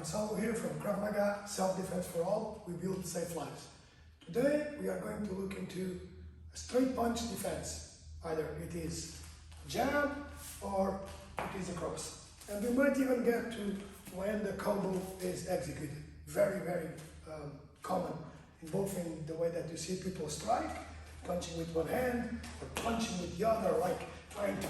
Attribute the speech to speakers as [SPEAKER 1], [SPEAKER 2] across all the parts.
[SPEAKER 1] here from Krav Maga, self-defense for all. We build safe lives. Today we are going to look into a straight punch defense. Either it is jab or it is a cross. And we might even get to when the combo is executed. Very, very common, both in the way that you see people strike, punching with one hand or punching with the other, like trying to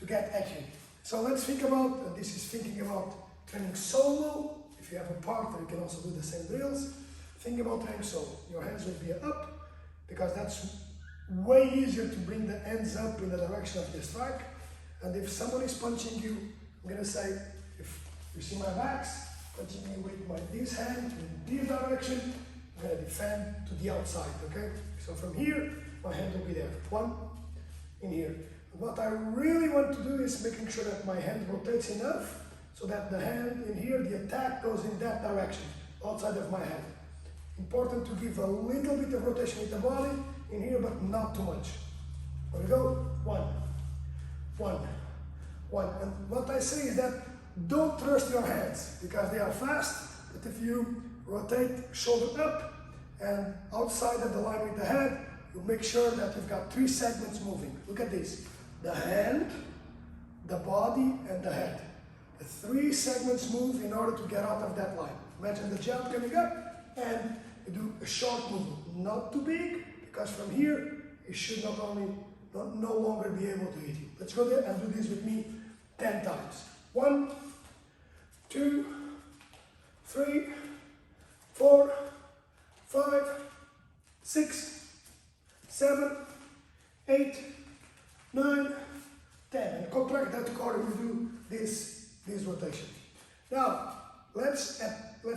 [SPEAKER 1] get at you. So let's think about, this is thinking about training solo. If you have a partner, you can also do the same drills. Think about training solo. Your hands will be up, because that's way easier to bring the hands up in the direction of the strike. And if someone is punching you, I'm going to say, if you see my backs, punching me with this hand in this direction, I'm going to defend to the outside, okay? So from here, my hand will be there. One, in here. What I really want to do is making sure that my hand rotates enough so that the hand in here, the attack goes in that direction, outside of my hand. Important to give a little bit of rotation with the body in here, but not too much. There we go. One, one, one. And what I say is that don't trust your hands, because they are fast, but if you rotate shoulder up and outside of the line with the head, you make sure that you've got 3 segments moving. Look at this. The hand, the body, and the head. The 3 segments move in order to get out of that line. Imagine the jump coming up, and you do a short movement. Not too big, because from here, you should no longer be able to hit you. Let's go there and do this with me 10 times. 1, 2, 3, 4, 5, 6, 7, 8, 9, 10. And contract that core, we do this rotation. Now, let's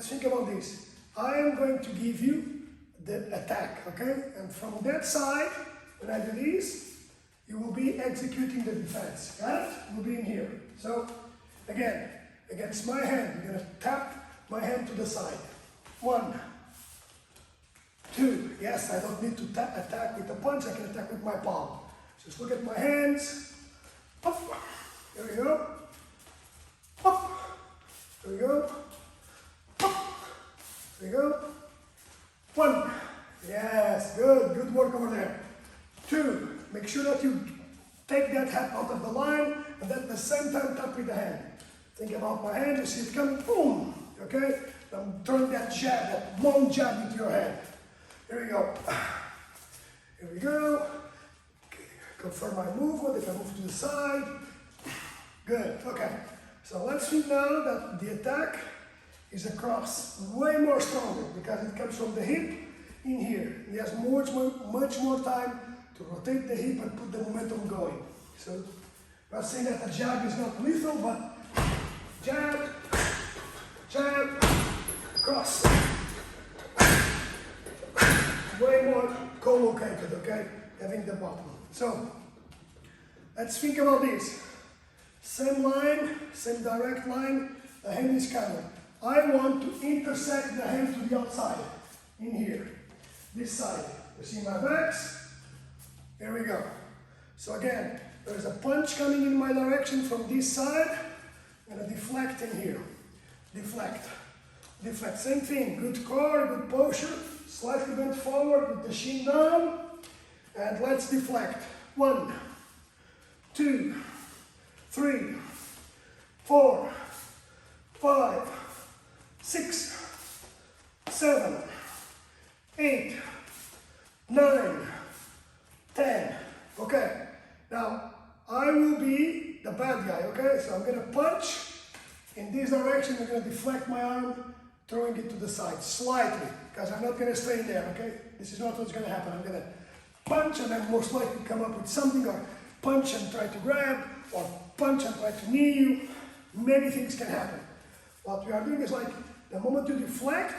[SPEAKER 1] think about this. I am going to give you the attack, okay? And from that side, when I do this, you will be executing the defense. Got it? You'll be in here. So, again, against my hand, I'm going to tap my hand to the side. 1, 2. Yes, I don't need to attack with a punch, I can attack with my palm. Just look at my hands. Up. There we go. Up. There we go. Up. There we go. 1. Yes, good. Good work over there. 2. Make sure that you take that hand out of the line, and at the same time tap with the hand. Think about my hand, you see it coming, boom. Okay? I'm throwing that jab, that long jab into your hand. Here we go. Here we go. Confirm my movement, if I move to the side. Good, okay. So let's see now that the attack is a cross, way more stronger, because it comes from the hip in here. He has much more time to rotate the hip and put the momentum going. So I'm not saying that the jab is not lethal, but jab, jab, cross. Way more co-located, okay? Having the bottom. So, let's think about this. Same line, same direct line, the hand is coming. I want to intersect the hand to the outside, in here, this side. You see my backs? Here we go. So again, there's a punch coming in my direction from this side. I'm going to deflect in here. Deflect. Deflect. Same thing. Good core, good posture. Slightly bent forward with the shin down. And let's deflect. 1, 2, 3, 4, 5, 6, 7, 8, 9, 10. Okay. Now, I will be the bad guy, okay? So I'm going to punch in this direction. I'm going to deflect my arm, throwing it to the side, slightly, because I'm not going to stay there, okay? This is not what's going to happen. I'm going to punch and then most likely come up with something, or punch and try to grab, or punch and try to knee you. Many things can happen. What we are doing is like, the moment you deflect,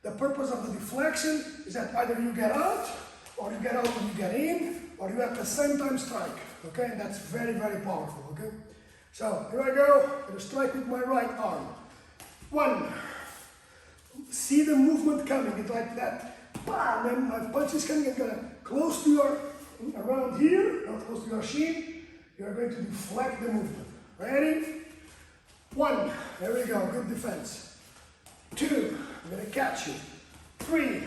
[SPEAKER 1] the purpose of the deflection is that either you get out, or you get out and you get in, or you at the same time strike, okay? And that's very, very powerful, okay? So, here I go, I'm going to strike with my right arm. 1. See the movement coming, it's like that. Bam, and my punch is coming, I'm going to close to your, around here, not close to your shin, you're going to deflect the movement. Ready? 1, there we go, good defense. 2, I'm gonna catch you. 3,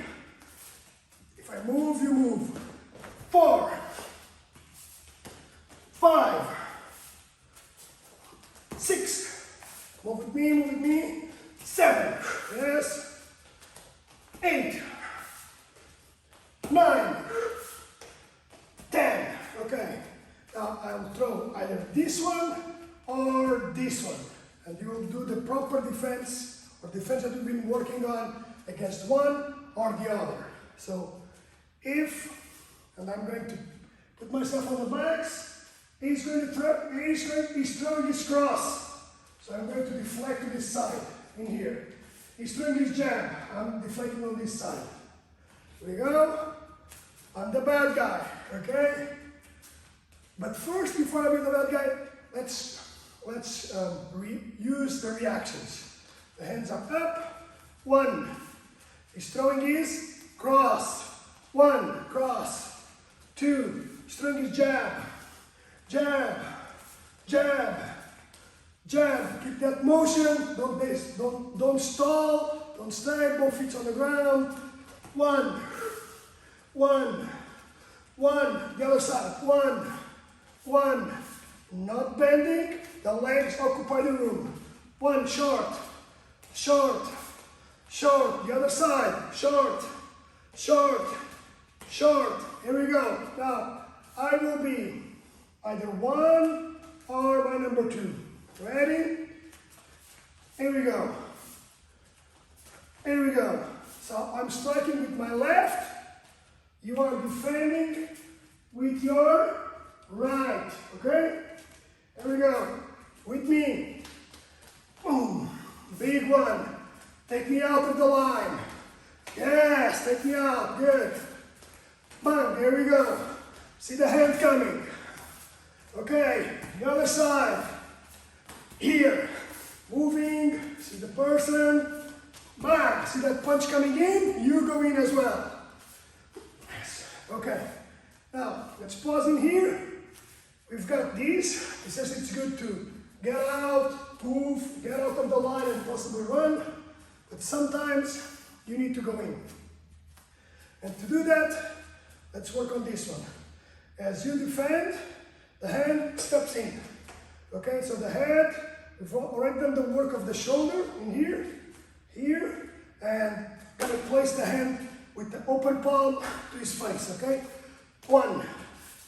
[SPEAKER 1] if I move, you move. 4, 5, 6, move with me. 7, yes. 8, 9, 10, okay. Now I'll throw either this one or this one, and you will do the proper defense, or defense that you've been working on against one or the other. So if, and I'm going to put myself on the backs, he's throwing his cross. So I'm going to deflect to this side, in here. He's throwing his jab, I'm deflecting on this side. Here we go. I'm the bad guy, okay? But first, before I be the bad guy, let's use the reactions. The hands are up. 1. He's throwing his cross. 1, cross. 2, he's throwing his jab. Jab, jab, jab. Keep that motion. Don't stall. Don't stay. Both feet on the ground. 1, 1, 1. The other side. 1, 1. Not bending. The legs occupy the room. 1, short, short, short. The other side. Short, short, short. Here we go. Now, I will be either 1 or my number 2. Ready? Here we go. Here we go. So I'm striking with my left. You are defending with your right. Okay? Here we go. With me. Boom. Big one. Take me out of the line. Yes, take me out. Good. Bang. There we go. See the hand coming. Okay. The other side. Here. Moving. See the person. Bang. See that punch coming in? You go in as well. Yes. Okay. Now, let's pause in here. We've got these. It says it's good to get out, move, get out of the line and possibly run. But sometimes you need to go in. And to do that, let's work on this one. As you defend, the hand steps in. Okay, so the head, we've already done the work of the shoulder in here, here, and gonna place the hand with the open palm to his face, okay? 1,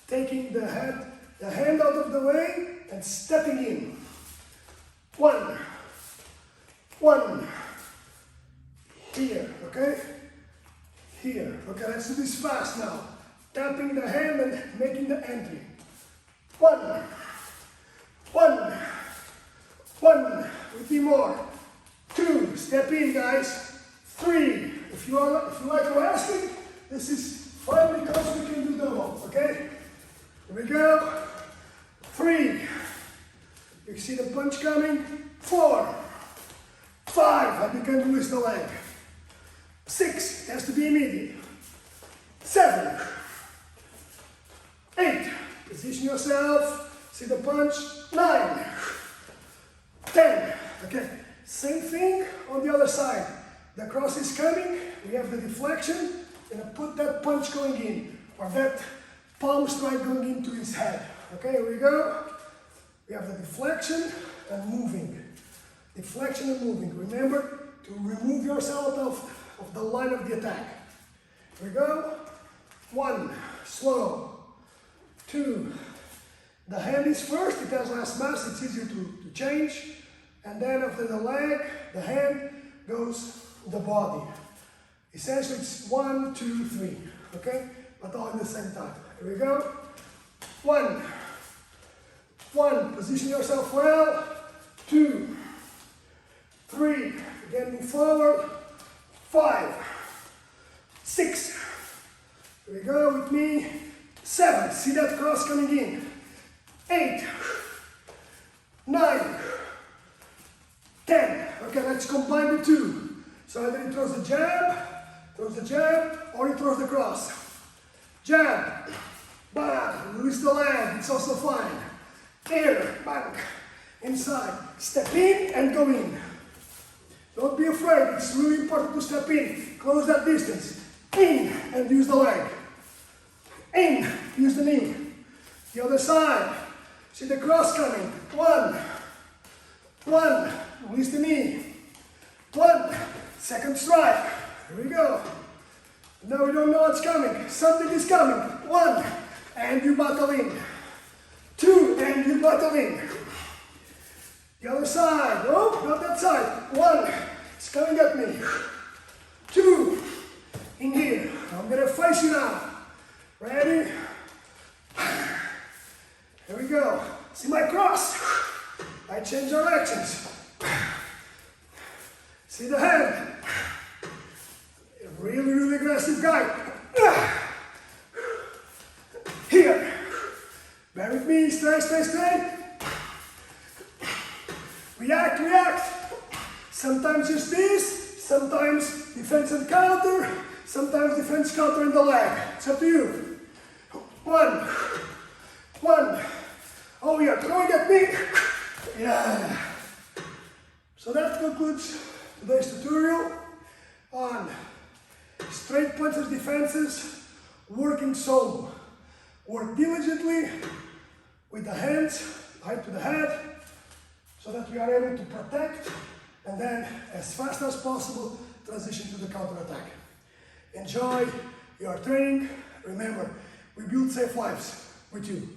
[SPEAKER 1] taking the hand out of the way and stepping in. 1, 1, here, okay? Here, okay, let's do this fast now. Tapping the hand and making the entry. 1, 1, 1, with me more. 2, step in guys. 3, if you like wrestling, this is fine because we can do double, okay? Here we go. 3, you see the punch coming. 4, 5, I begin to release the leg. 6, it has to be immediate. 7, 8, position yourself, see the punch. 9, 10, okay, same thing on the other side. The cross is coming, we have the deflection, and put that punch going in, or that palm strike going into his head. Okay, here we go. We have the deflection and moving. Deflection and moving. Remember to remove yourself of the line of the attack. Here we go. 1, slow. 2, the hand is first, it has less mass, it's easier to change. And then after the leg, the hand goes the body. Essentially it's 1, 2, 3, okay? But all at the same time. Here we go. 1, 1, position yourself well. 2, 3, again move forward. 5, 6, here we go with me. 7, see that cross coming in. 8, 9, 10. Okay, let's combine the two. So either he throws the jab, or he throws the cross. Jab, bang, release the leg, it's also fine. Here, bang, inside. Step in and go in. Don't be afraid, it's really important to step in. Close that distance. In and use the leg. In, use the knee. The other side. See the cross coming. 1. 1. Release the knee. 1. Second strike. Here we go. Now we don't know what's coming. Something is coming. 1. And you battle in. 2. And you battle in. The other side. Oh, not that side. 1. It's coming at me. 2. In here. I'm going to face you now. Ready? Here we go. See my cross? I change directions. See the hand? Really, really aggressive guy. Here. Bear with me. Stay, stay, stay. React, react. Sometimes just this. Sometimes defense and counter. Sometimes defense, counter in the leg. It's up to you. 1. 1. Oh, you're throwing at me. Yeah. So that concludes today's tutorial on straight punches defenses, working solo. Work diligently with the hands, height to the head, so that we are able to protect and then as fast as possible transition to the counter attack. Enjoy your training. Remember, we build safe lives with you.